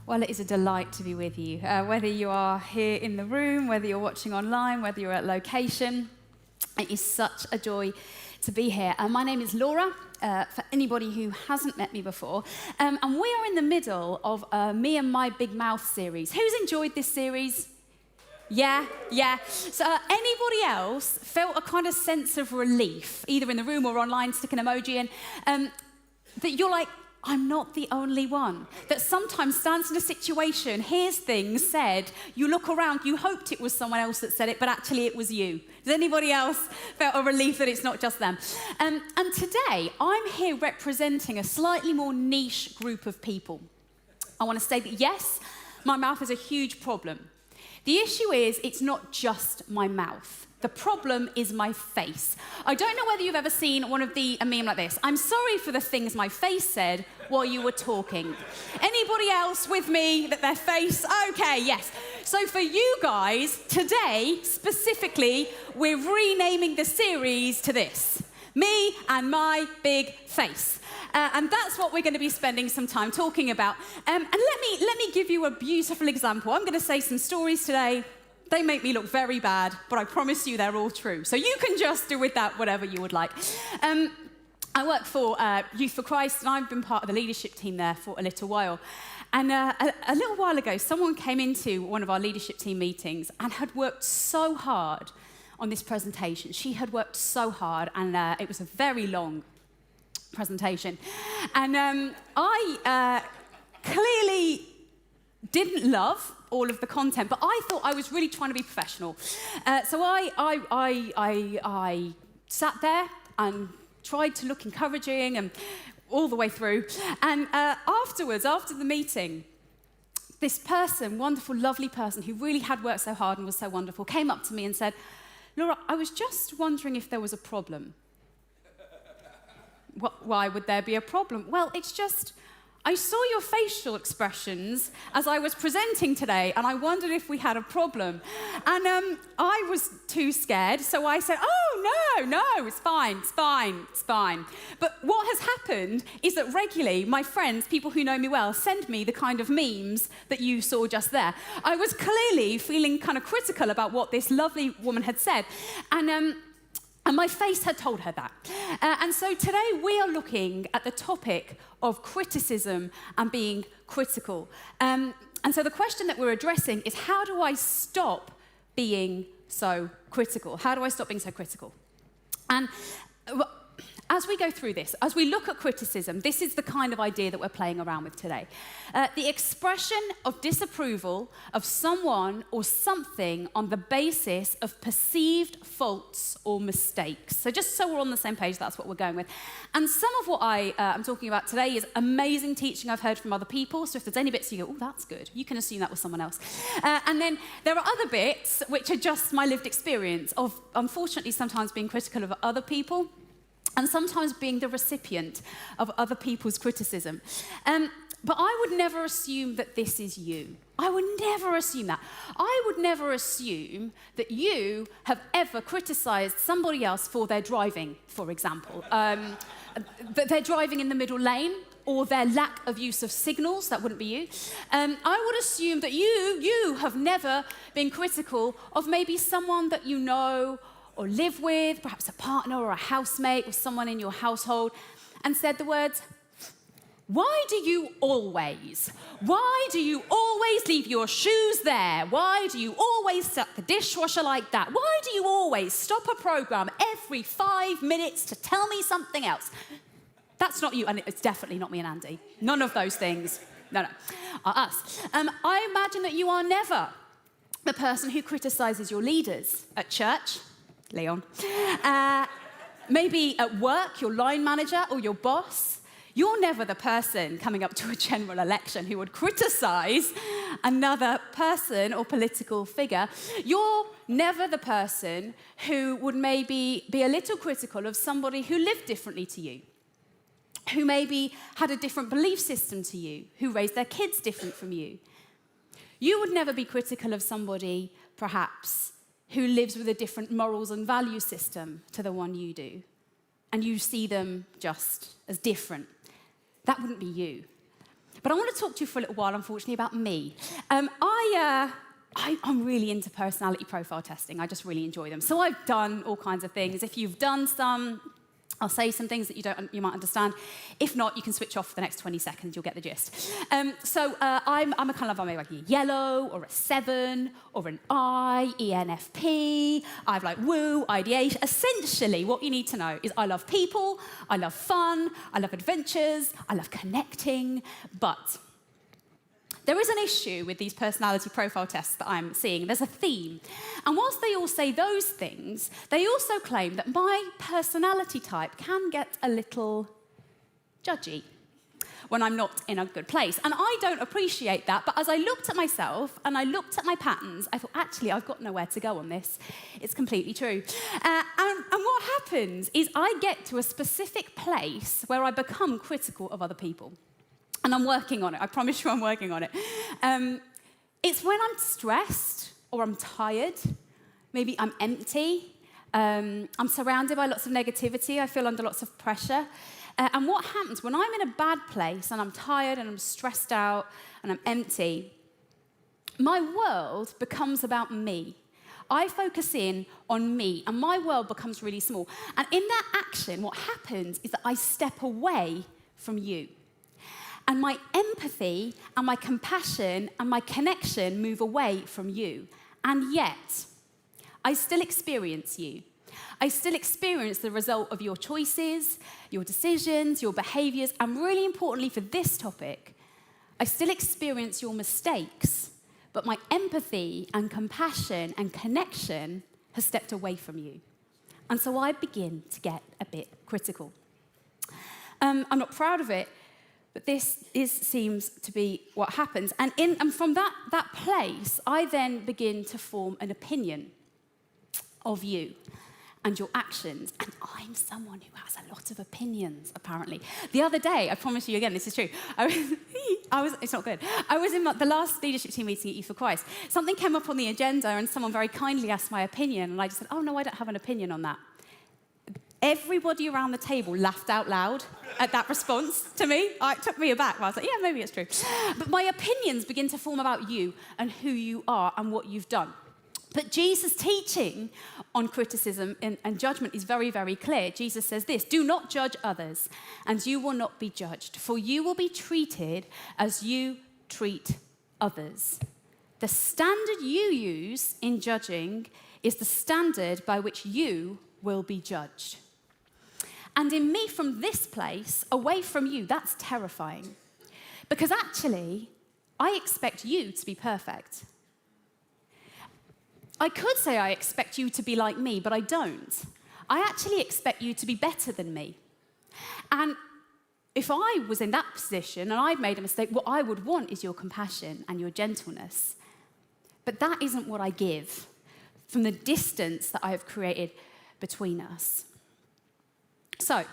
Well, it is a delight to be with you. Whether you are here in the room, whether you're watching online, whether you're at location, it is such a joy to be here. My name is Laura, for anybody who hasn't met me before. And we are in the middle of Me and My Big Mouth series. Who's enjoyed this series? Yeah. So anybody else felt a kind of sense of relief, either in the room or online, stick an emoji in, that you're like, I'm not the only one. That sometimes stands in a situation, hears things said, you look around, you hoped it was someone else that said it, but actually it was you. Does anybody else felt a relief that it's not just them? And today, I'm here representing a slightly more niche group of people. I want to say that yes, my mouth is a huge problem. The issue is, it's not just my mouth. The problem is my face. I don't know whether you've ever seen a meme like this. I'm sorry for the things my face said while you were talking. Anybody else with me that their face? Okay, yes. So for you guys, today, specifically, we're renaming the series to this. Me and My Big Face. And that's what we're going to be spending some time talking about. And let me give you a beautiful example. I'm going to say some stories today. They make me look very bad, but I promise you they're all true. So you can just do with that whatever you would like. I work for Youth for Christ, and I've been part of the leadership team there for a little while. And a little while ago, someone came into one of our leadership team meetings and had worked so hard on this presentation. She had worked so hard, and it was a very long presentation. And I clearly didn't love all of the content, but I thought I was really trying to be professional. So I sat there and tried to look encouraging and all the way through. And afterwards, after the meeting, this person, wonderful, lovely person who really had worked so hard and was so wonderful, came up to me and said, Laura, I was just wondering if there was a problem. Why would there be a problem? Well, it's just, I saw your facial expressions as I was presenting today, and I wondered if we had a problem. And I was too scared, so I said, oh, no, it's fine. But what has happened is that regularly, my friends, people who know me well, send me the kind of memes that you saw just there. I was clearly feeling kind of critical about what this lovely woman had said. And my face had told her that. And so today we are looking at the topic of criticism and being critical. And so the question that we're addressing is, how do I stop being so critical? How do I stop being so critical? And as we go through this, as we look at criticism, this is the kind of idea that we're playing around with today. The expression of disapproval of someone or something on the basis of perceived faults or mistakes. So just so we're on the same page, that's what we're going with. And some of what I'm talking about today is amazing teaching I've heard from other people. So if there's any bits you go, oh, that's good, you can assume that was someone else. And then there are other bits which are just my lived experience of, unfortunately, sometimes being critical of other people, and sometimes being the recipient of other people's criticism. But I would never assume that this is you. I would never assume that. I would never assume that you have ever criticized somebody else for their driving, for example. That they're driving in the middle lane, or their lack of use of signals, that wouldn't be you. I would assume that you have never been critical of maybe someone that you know or live with, perhaps a partner or a housemate or someone in your household, and said the words, why do you always leave your shoes there? Why do you always set the dishwasher like that? Why do you always stop a program every 5 minutes to tell me something else? That's not you, and it's definitely not me and Andy. None of those things. No, are us. I imagine that you are never the person who criticizes your leaders at church, Leon. Maybe at work, your line manager or your boss. You're never the person coming up to a general election who would criticize another person or political figure. You're never the person who would maybe be a little critical of somebody who lived differently to you, who maybe had a different belief system to you, who raised their kids different from you. You would never be critical of somebody, perhaps, who lives with a different morals and value system to the one you do, and you see them just as different. That wouldn't be you. But I want to talk to you for a little while, unfortunately, about me. I'm really into personality profile testing. I just really enjoy them. So I've done all kinds of things. If you've done some, I'll say some things that you might understand. If not, you can switch off for the next 20 seconds. You'll get the gist. I'm a kind of, I'm like a yellow or a 7 or an I, ENFP. I have like woo, ideation. Essentially, what you need to know is I love people, I love fun, I love adventures, I love connecting, but there is an issue with these personality profile tests that I'm seeing. There's a theme. And whilst they all say those things, they also claim that my personality type can get a little judgy when I'm not in a good place. And I don't appreciate that, but as I looked at myself and I looked at my patterns, I thought, actually, I've got nowhere to go on this. It's completely true. And what happens is I get to a specific place where I become critical of other people. And I'm working on it. I promise you I'm working on it. It's when I'm stressed or I'm tired. Maybe I'm empty. I'm surrounded by lots of negativity. I feel under lots of pressure. And what happens when I'm in a bad place and I'm tired and I'm stressed out and I'm empty, my world becomes about me. I focus in on me and my world becomes really small. And in that action, what happens is that I step away from you. And my empathy and my compassion and my connection move away from you. And yet, I still experience you. I still experience the result of your choices, your decisions, your behaviors, and really importantly for this topic, I still experience your mistakes, but my empathy and compassion and connection has stepped away from you. And so I begin to get a bit critical. I'm not proud of it, but this seems to be what happens. And from that place, I then begin to form an opinion of you and your actions. And I'm someone who has a lot of opinions, apparently. The other day, I promise you again, this is true. It's not good. I was in the last leadership team meeting at Youth for Christ. Something came up on the agenda and someone very kindly asked my opinion. And I just said, oh no, I don't have an opinion on that. Everybody around the table laughed out loud at that response to me. It took me aback. I was like, yeah, maybe it's true. But my opinions begin to form about you and who you are and what you've done. But Jesus' teaching on criticism and judgment is very, very clear. Jesus says this, do not judge others, and you will not be judged, for you will be treated as you treat others. The standard you use in judging is the standard by which you will be judged. And in me from this place, away from you, that's terrifying. Because actually, I expect you to be perfect. I could say I expect you to be like me, but I don't. I actually expect you to be better than me. And if I was in that position and I'd made a mistake, what I would want is your compassion and your gentleness. But that isn't what I give from the distance that I have created between us. So,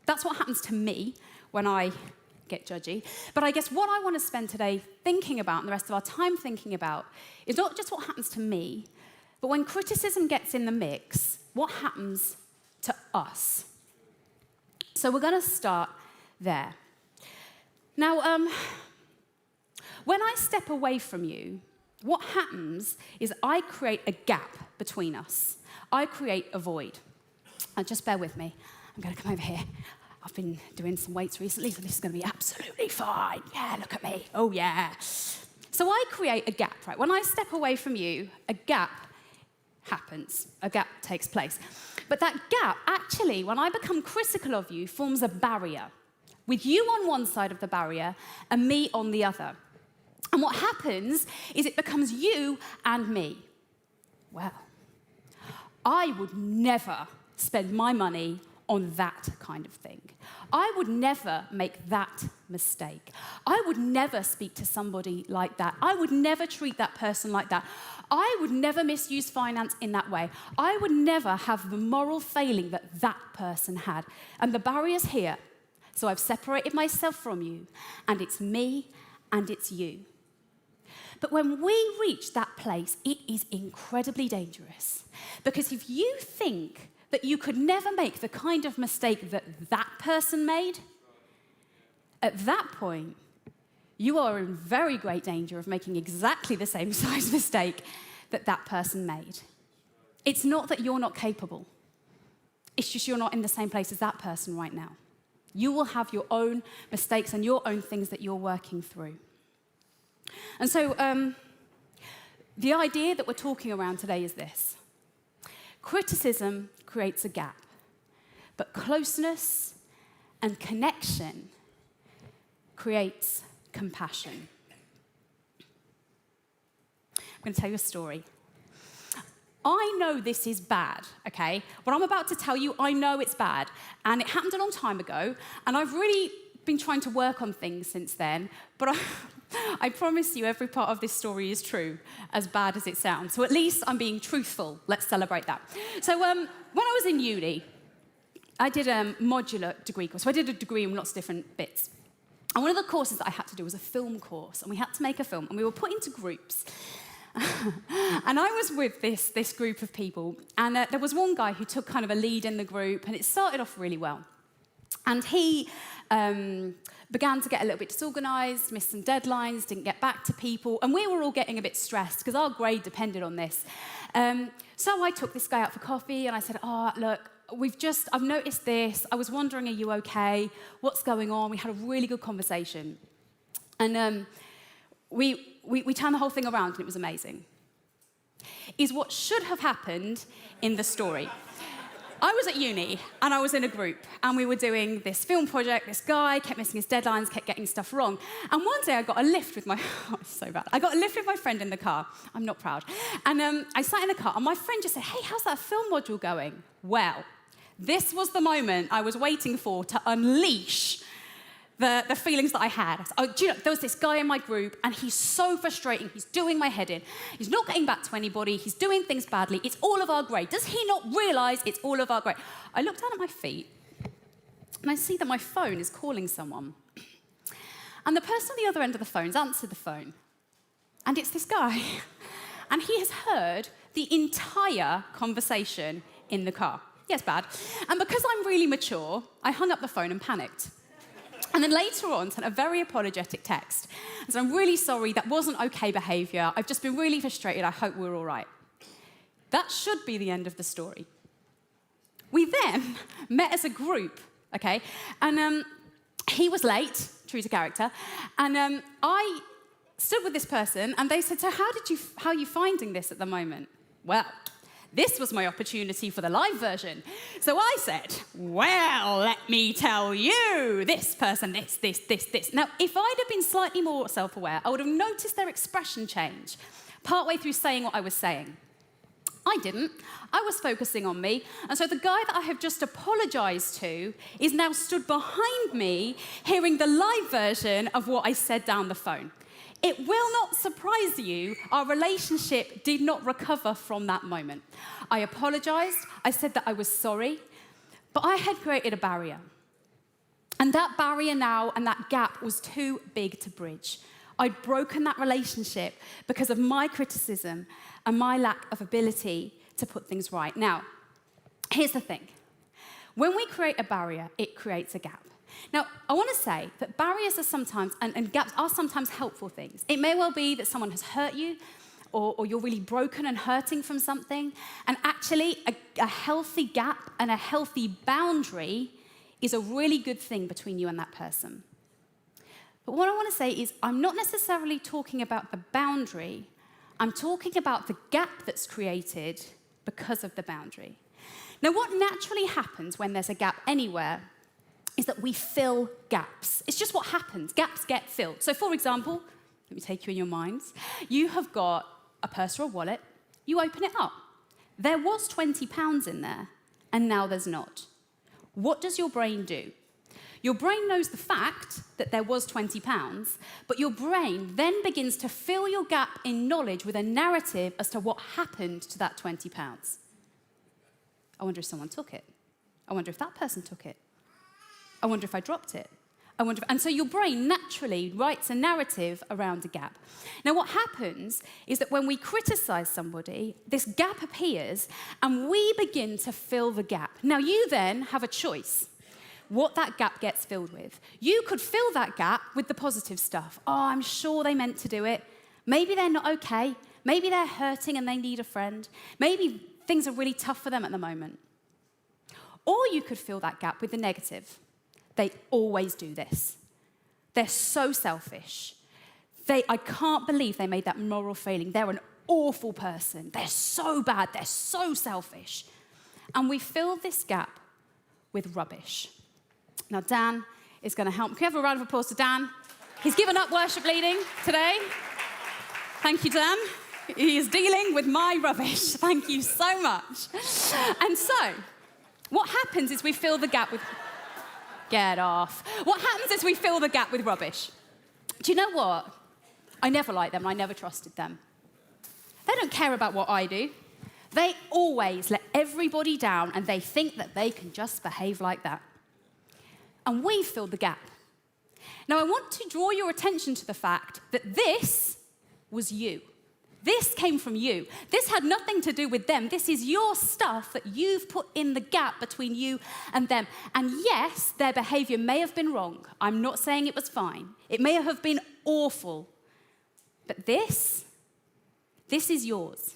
that's what happens to me when I get judgy. But I guess what I want to spend today thinking about and the rest of our time thinking about is not just what happens to me, but when criticism gets in the mix, what happens to us? So we're going to start there. Now, when I step away from you, what happens is I create a gap between us. I create a void. And just bear with me. I'm going to come over here. I've been doing some weights recently, so this is going to be absolutely fine. Yeah, look at me. Oh, yeah. So I create a gap, right? When I step away from you, a gap happens. A gap takes place. But that gap, actually, when I become critical of you, forms a barrier, with you on one side of the barrier and me on the other. And what happens is it becomes you and me. Well, I would never spend my money on that kind of thing. I would never make that mistake. I would never speak to somebody like that. I would never treat that person like that. I would never misuse finance in that way. I would never have the moral failing that that person had. And the barrier's here. So I've separated myself from you, and it's me and it's you. But when we reach that place, it is incredibly dangerous. Because if you think that you could never make the kind of mistake that that person made, at that point, you are in very great danger of making exactly the same size mistake that that person made. It's not that you're not capable. It's just you're not in the same place as that person right now. You will have your own mistakes and your own things that you're working through. And so the idea that we're talking around today is this. Criticism creates a gap, but closeness and connection creates compassion. I'm going to tell you a story. I know this is bad, okay? What I'm about to tell you, I know it's bad. And it happened a long time ago, and I've really been trying to work on things since then, but I promise you every part of this story is true, as bad as it sounds. So at least I'm being truthful. Let's celebrate that. So when I was in uni, I did a modular degree course. So I did a degree in lots of different bits. And one of the courses that I had to do was a film course, and we had to make a film, and we were put into groups. And I was with this group of people, and there was one guy who took kind of a lead in the group, and it started off really well. And he began to get a little bit disorganized, missed some deadlines, didn't get back to people, and we were all getting a bit stressed because our grade depended on this. So I took this guy out for coffee, and I said, look, I've noticed this. I was wondering, are you okay? What's going on? We had a really good conversation. And we turned the whole thing around, and it was amazing. Is what should have happened in the story. I was at uni, and I was in a group, and we were doing this film project. This guy kept missing his deadlines, kept getting stuff wrong. And one day I got a lift with my... Oh, it's so bad. I got a lift with my friend in the car. I'm not proud. And I sat in the car, and my friend just said, hey, how's that film module going? Well, this was the moment I was waiting for to unleash the feelings that I had. Do you know, there was this guy in my group, and he's so frustrating. He's doing my head in. He's not getting back to anybody. He's doing things badly. It's all of our grade. Does he not realise it's all of our grade? I look down at my feet, and I see that my phone is calling someone. And the person on the other end of the phone has answered the phone. And it's this guy. And he has heard the entire conversation in the car. Yes, bad. And because I'm really mature, I hung up the phone and panicked. And then later on, sent a very apologetic text. And so I'm really sorry, that wasn't okay behaviour. I've just been really frustrated. I hope we're all right. That should be the end of the story. We then met as a group, okay? And he was late, true to character. And I stood with this person, and they said, so how are you finding this at the moment? Well, this was my opportunity for the live version. So I said, well, let me tell you, this person, this. Now, if I'd have been slightly more self-aware, I would have noticed their expression change partway through saying what I was saying. I didn't. I was focusing on me. And so the guy that I have just apologized to is now stood behind me, hearing the live version of what I said down the phone. It will not surprise you, our relationship did not recover from that moment. I apologized, I said that I was sorry, but I had created a barrier. And that barrier now and that gap was too big to bridge. I'd broken that relationship because of my criticism and my lack of ability to put things right. Now, here's the thing. When we create a barrier, it creates a gap. Now, I want to say that barriers are sometimes, and gaps are sometimes helpful things. It may well be that someone has hurt you, or you're really broken and hurting from something, and actually a healthy gap and a healthy boundary is a really good thing between you and that person. But what I want to say is I'm not necessarily talking about the boundary, I'm talking about the gap that's created because of the boundary. Now, what naturally happens when there's a gap anywhere is that we fill gaps. It's just what happens. Gaps get filled. So, for example, let me take you in your minds. You have got a purse or a wallet. You open it up. There was £20 in there, and now there's not. What does your brain do? Your brain knows the fact that there was £20, but your brain then begins to fill your gap in knowledge with a narrative as to what happened to that £20. I wonder if someone took it. I wonder if that person took it. I wonder if I dropped it. And so your brain naturally writes a narrative around a gap. Now, what happens is that when we criticize somebody, this gap appears, and we begin to fill the gap. Now, you then have a choice. what that gap gets filled with. You could fill that gap with the positive stuff. Oh, I'm sure they meant to do it. Maybe they're not okay. Maybe they're hurting and they need a friend. Maybe things are really tough for them at the moment. Or you could fill that gap with the negative. They always do this. They're so selfish. I can't believe they made that moral failing. They're an awful person. They're so bad. They're so selfish. And we fill this gap with rubbish. Now, Dan is going to help. Can we have a round of applause to Dan? He's given up worship leading today. Thank you, Dan. He is dealing with my rubbish. Thank you so much. And so, what happens is we fill the gap with... Get off. What happens is we fill the gap with rubbish. Do you know what? I never liked them and I never trusted them. They don't care about what I do. They always let everybody down and they think that they can just behave like that. And we filled the gap. Now, I want to draw your attention to the fact that this was you. This came from you. This had nothing to do with them. This is your stuff that you've put in the gap between you and them. And yes, their behavior may have been wrong. I'm not saying it was fine. It may have been awful. But this is yours.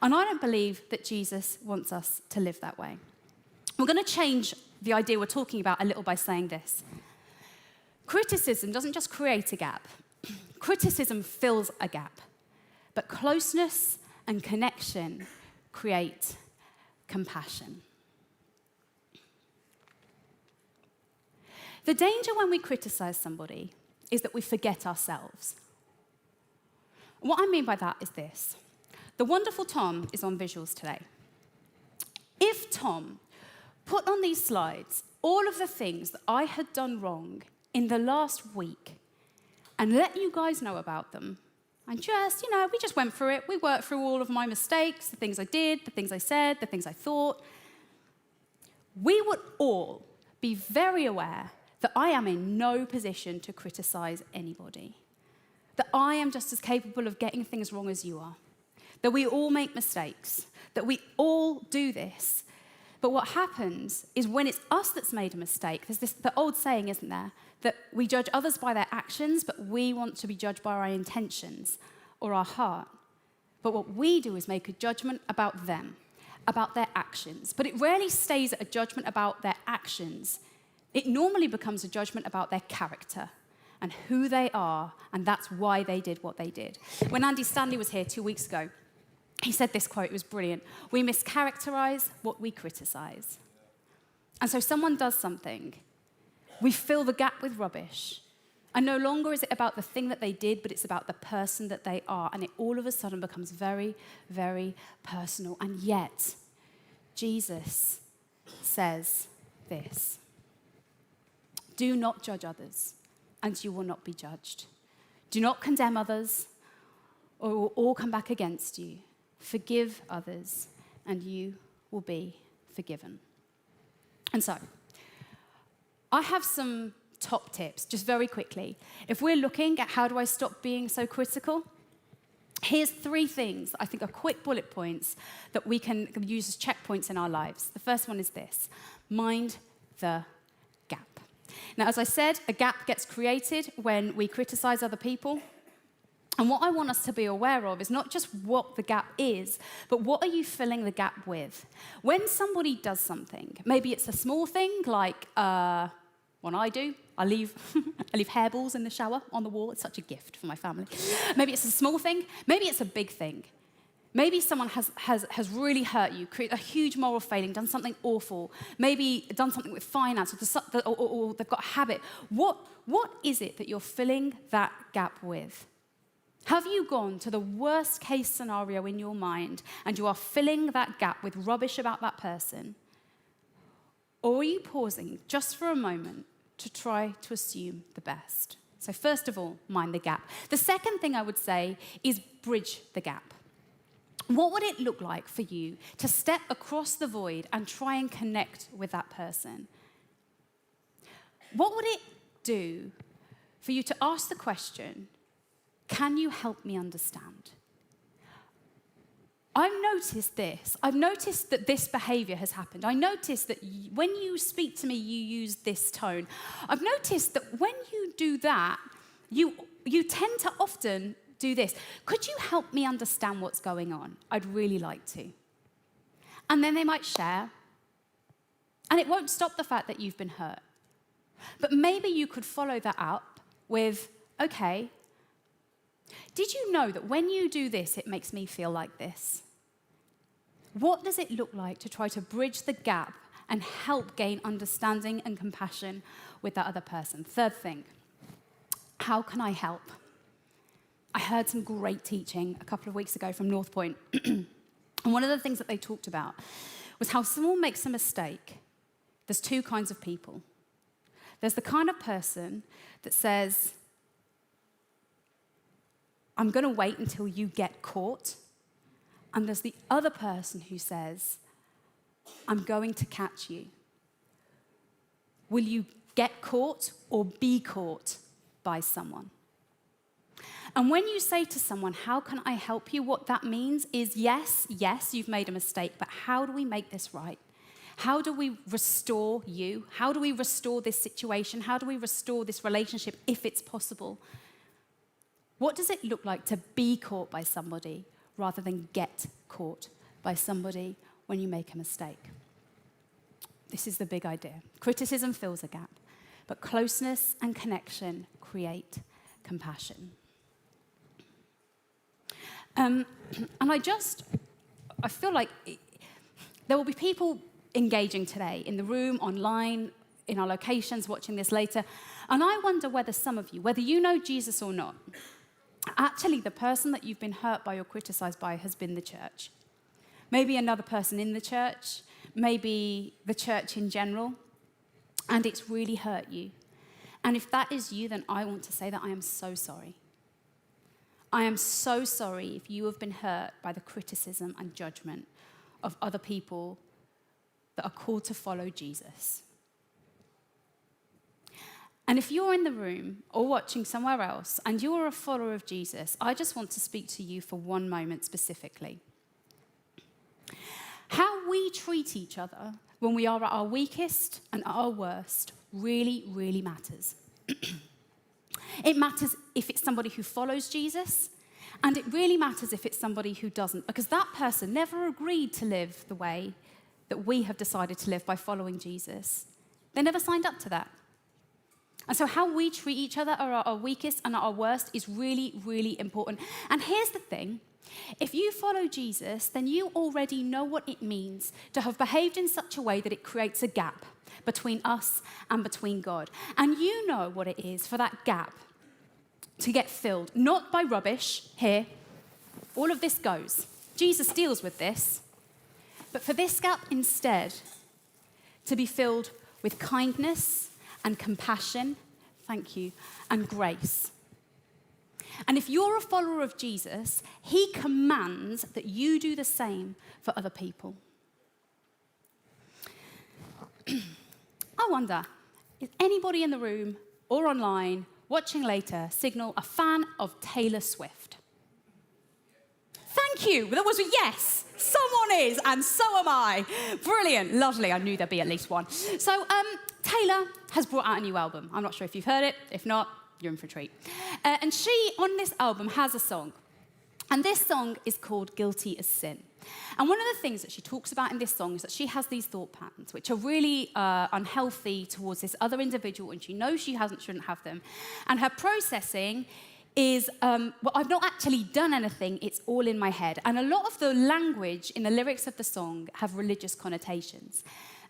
And I don't believe that Jesus wants us to live that way. We're going to change the idea we're talking about a little by saying this. Criticism doesn't just create a gap. Criticism fills a gap. But closeness and connection create compassion. The danger when we criticize somebody is that we forget ourselves. What I mean by that is this. The wonderful Tom is on visuals today. If Tom put on these slides all of the things that I had done wrong in the last week and let you guys know about them, and just, we just went through it. We worked through all of my mistakes, the things I did, the things I said, the things I thought. We would all be very aware that I am in no position to criticize anybody, that I am just as capable of getting things wrong as you are, that we all make mistakes, that we all do this. But what happens is when it's us that's made a mistake, there's the old saying, isn't there, that we judge others by their actions, but we want to be judged by our intentions or our heart. But what we do is make a judgment about them, about their actions. But it rarely stays at a judgment about their actions. It normally becomes a judgment about their character and who they are, and that's why they did what they did. When Andy Stanley was here 2 weeks ago, he said this quote, it was brilliant. We mischaracterize what we criticize. And so someone does something, we fill the gap with rubbish, and no longer is it about the thing that they did, but it's about the person that they are, and it all of a sudden becomes very, very personal. And yet, Jesus says this: do not judge others, and you will not be judged. Do not condemn others, or it will all come back against you. Forgive others, and you will be forgiven. And so, I have some top tips, just very quickly. If we're looking at how do I stop being so critical, here's 3 things I think are quick bullet points that we can use as checkpoints in our lives. The first one is this: mind the gap. Now, as I said, a gap gets created when we criticize other people. And what I want us to be aware of is not just what the gap is, but what are you filling the gap with? When somebody does something, maybe it's a small thing like what I do, I leave hairballs in the shower on the wall. It's such a gift for my family. Maybe it's a small thing. Maybe it's a big thing. Maybe someone has really hurt you, created a huge moral failing, done something awful, maybe done something with finance, or they've got a habit. What is it that you're filling that gap with? Have you gone to the worst case scenario in your mind and you are filling that gap with rubbish about that person? Or are you pausing just for a moment to try to assume the best? So first of all, mind the gap. The second thing I would say is bridge the gap. What would it look like for you to step across the void and try and connect with that person? What would it do for you to ask the question, can you help me understand? I've noticed this. I've noticed that this behavior has happened. I noticed that when you speak to me, you use this tone. I've noticed that when you do that, you tend to often do this. Could you help me understand what's going on? I'd really like to. And then they might share. And it won't stop the fact that you've been hurt. But maybe you could follow that up with, okay, did you know that when you do this, it makes me feel like this? What does it look like to try to bridge the gap and help gain understanding and compassion with that other person? Third thing, how can I help? I heard some great teaching a couple of weeks ago from North Point. And one of the things that they talked about was how someone makes a mistake. There's two kinds of people. There's the kind of person that says, I'm going to wait until you get caught. And there's the other person who says, I'm going to catch you. Will you get caught or be caught by someone? And when you say to someone, how can I help you? What that means is, yes, you've made a mistake, but how do we make this right? How do we restore you? How do we restore this situation? How do we restore this relationship if it's possible? What does it look like to be caught by somebody rather than get caught by somebody when you make a mistake? This is the big idea. Criticism fills a gap, but closeness and connection create compassion. And I feel like there will be people engaging today in the room, online, in our locations, watching this later. And I wonder whether some of you, whether you know Jesus or not, actually the person that you've been hurt by or criticized by has been the church. Maybe another person in the church, maybe the church in general, and it's really hurt you. And if that is you, then I want to say that I am so sorry. I am so sorry if you have been hurt by the criticism and judgment of other people that are called to follow Jesus. And if you're in the room or watching somewhere else and you're a follower of Jesus, I just want to speak to you for one moment specifically. How we treat each other when we are at our weakest and our worst really, really matters. It matters if it's somebody who follows Jesus, and it really matters if it's somebody who doesn't, because that person never agreed to live the way that we have decided to live by following Jesus. They never signed up to that. And so how we treat each other at our weakest and at our worst is really, really important. And here's the thing. If you follow Jesus, then you already know what it means to have behaved in such a way that it creates a gap between us and between God. And you know what it is for that gap to get filled, not by rubbish here. All of this goes. Jesus deals with this. But for this gap instead to be filled with kindness and compassion, thank you, and grace. And if you're a follower of Jesus, he commands that you do the same for other people. I wonder, is anybody in the room or online, watching later, Signal, a fan of Taylor Swift? Thank you. That was a yes. Someone is, and so am I. Brilliant. Lovely. I knew there'd be at least one. So, Taylor has brought out a new album. I'm not sure if you've heard it. If not, you're in for a treat. And she, on this album, has a song. And this song is called Guilty as Sin. And one of the things that she talks about in this song is that she has these thought patterns, which are really unhealthy towards this other individual, and she knows she shouldn't have them. And her processing is, well, I've not actually done anything, it's all in my head. And a lot of the language in the lyrics of the song have religious connotations.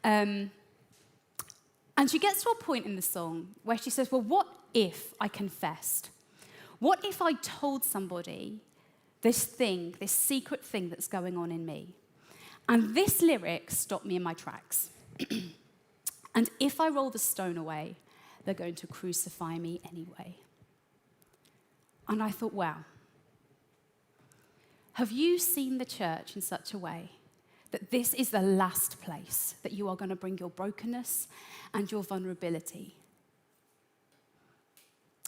And she gets to a point in the song where she says, well, what if I confessed? What if I told somebody this thing, this secret thing that's going on in me? And this lyric stopped me in my tracks. And if I roll the stone away, they're going to crucify me anyway. And I thought, wow, have you seen the church in such a way that this is the last place that you are going to bring your brokenness and your vulnerability?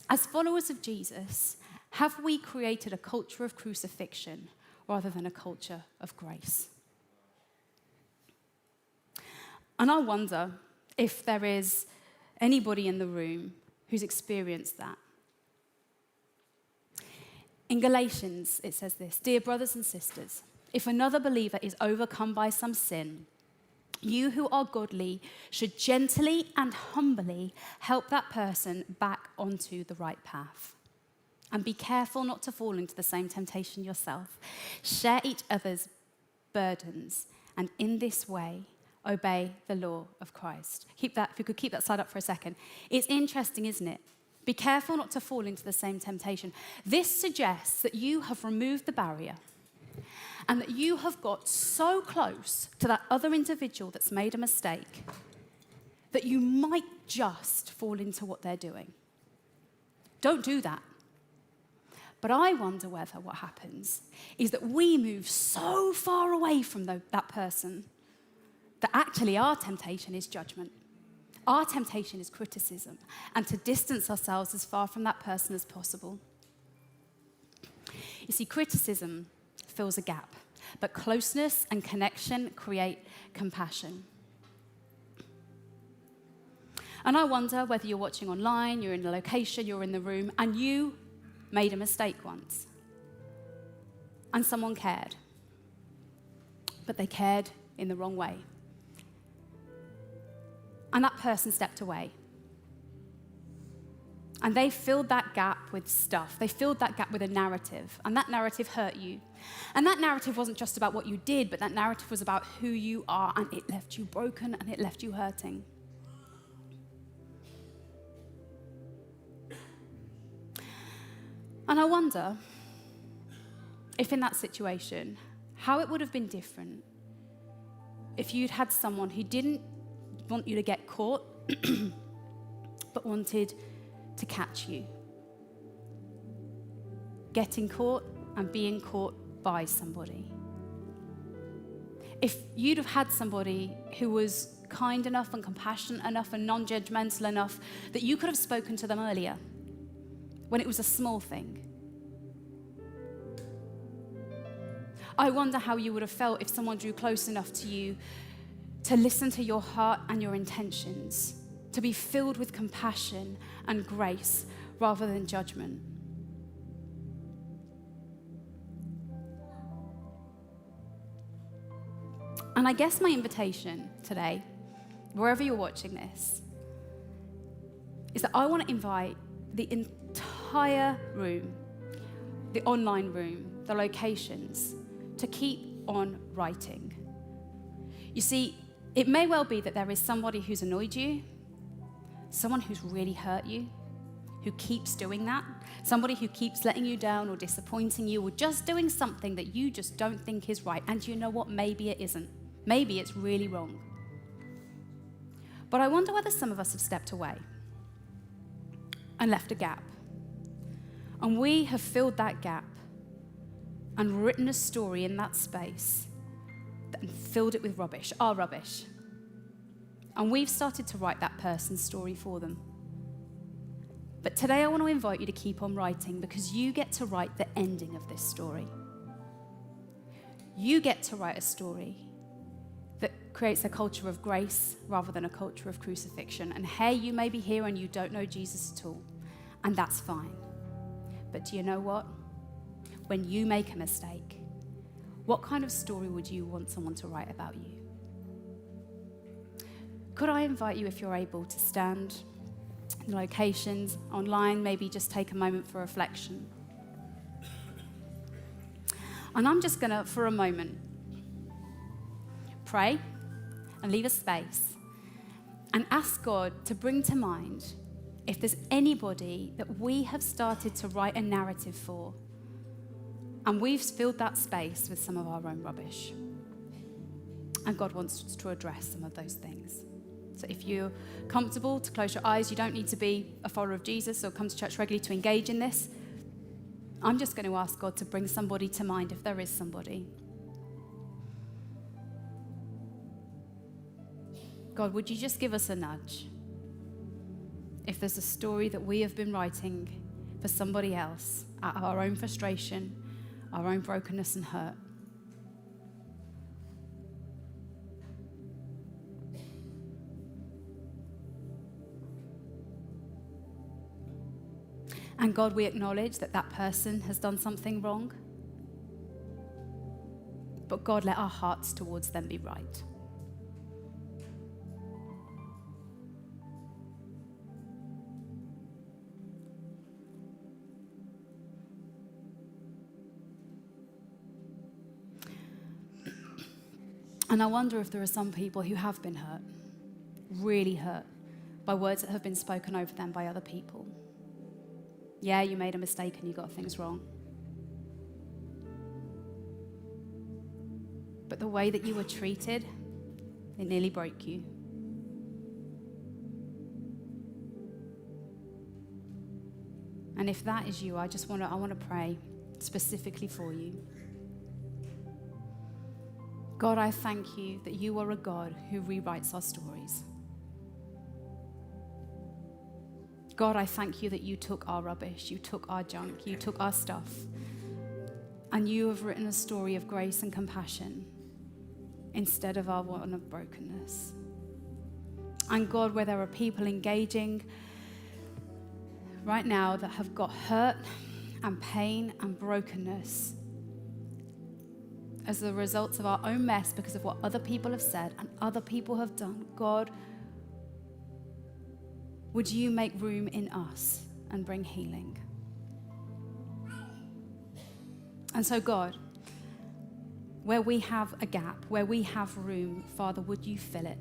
As followers of Jesus, have we created a culture of crucifixion rather than a culture of grace. And I wonder if there is anybody in the room who's experienced that. In Galatians, it says this: "Dear brothers and sisters, if another believer is overcome by some sin, you who are godly should gently and humbly help that person back onto the right path. And be careful not to fall into the same temptation yourself. Share each other's burdens, and in this way, obey the law of Christ." If you could keep that slide up for a second. It's interesting, isn't it? Be careful not to fall into the same temptation. This suggests that you have removed the barrier and that you have got so close to that other individual that's made a mistake that you might just fall into what they're doing. Don't do that. But I wonder whether what happens is that we move so far away from that person that actually our temptation is judgment. Our temptation is criticism, and to distance ourselves as far from that person as possible. You see, criticism fills a gap, but closeness and connection create compassion. And I wonder whether you're watching online, you're in a location, you're in the room, and you made a mistake once. And someone cared. But they cared in the wrong way. And that person stepped away. And they filled that gap with stuff. They filled that gap with a narrative. And that narrative hurt you. And that narrative wasn't just about what you did, but that narrative was about who you are. And it left you broken and it left you hurting. And I wonder if in that situation, how it would have been different if you'd had someone who didn't want you to get caught, but wanted to catch you. Getting caught and being caught by somebody. If you'd have had somebody who was kind enough and compassionate enough and non-judgmental enough that you could have spoken to them earlier, when it was a small thing. I wonder how you would have felt if someone drew close enough to you to listen to your heart and your intentions, to be filled with compassion and grace rather than judgment. And I guess my invitation today, wherever you're watching this, is that I want to invite the entire room, the online room, the locations, to keep on writing. You see, it may well be that there is somebody who's annoyed you, someone who's really hurt you, who keeps doing that, somebody who keeps letting you down or disappointing you or just doing something that you just don't think is right. And you know what? Maybe it isn't. Maybe it's really wrong. But I wonder whether some of us have stepped away and left a gap. And we have filled that gap and written a story in that space and filled it with rubbish, our rubbish. And we've started to write that person's story for them. But today I want to invite you to keep on writing, because you get to write the ending of this story. You get to write a story that creates a culture of grace rather than a culture of crucifixion. And hey, you may be here and you don't know Jesus at all, and that's fine. But do you know what? When you make a mistake, what kind of story would you want someone to write about you? Could I invite you, if you're able, to stand in locations, online, maybe just take a moment for reflection. And I'm just going to, for a moment, pray and leave a space and ask God to bring to mind if there's anybody that we have started to write a narrative for, and we've filled that space with some of our own rubbish. And God wants to address some of those things. So if you're comfortable to close your eyes, you don't need to be a follower of Jesus or come to church regularly to engage in this. I'm just going to ask God to bring somebody to mind, if there is somebody. God, would you just give us a nudge? If there's a story that we have been writing for somebody else, out of our own frustration, our own brokenness and hurt. And God, we acknowledge that that person has done something wrong. But God, let our hearts towards them be right. And I wonder if there are some people who have been hurt, really hurt, by words that have been spoken over them by other people. Yeah, you made a mistake and you got things wrong. But the way that you were treated, it nearly broke you. And if that is you, I want to pray specifically for you. God, I thank you that you are a God who rewrites our stories. God, I thank you that you took our rubbish, you took our junk, you took our stuff, and you have written a story of grace and compassion instead of our one of brokenness. And God, where there are people engaging right now that have got hurt and pain and brokenness as the results of our own mess because of what other people have said and other people have done, God, would you make room in us and bring healing? And so, God, where we have a gap, where we have room, Father, would you fill it?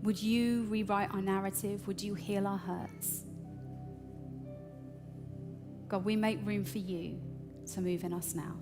Would you rewrite our narrative? Would you heal our hurts? God, we make room for you to move in us now.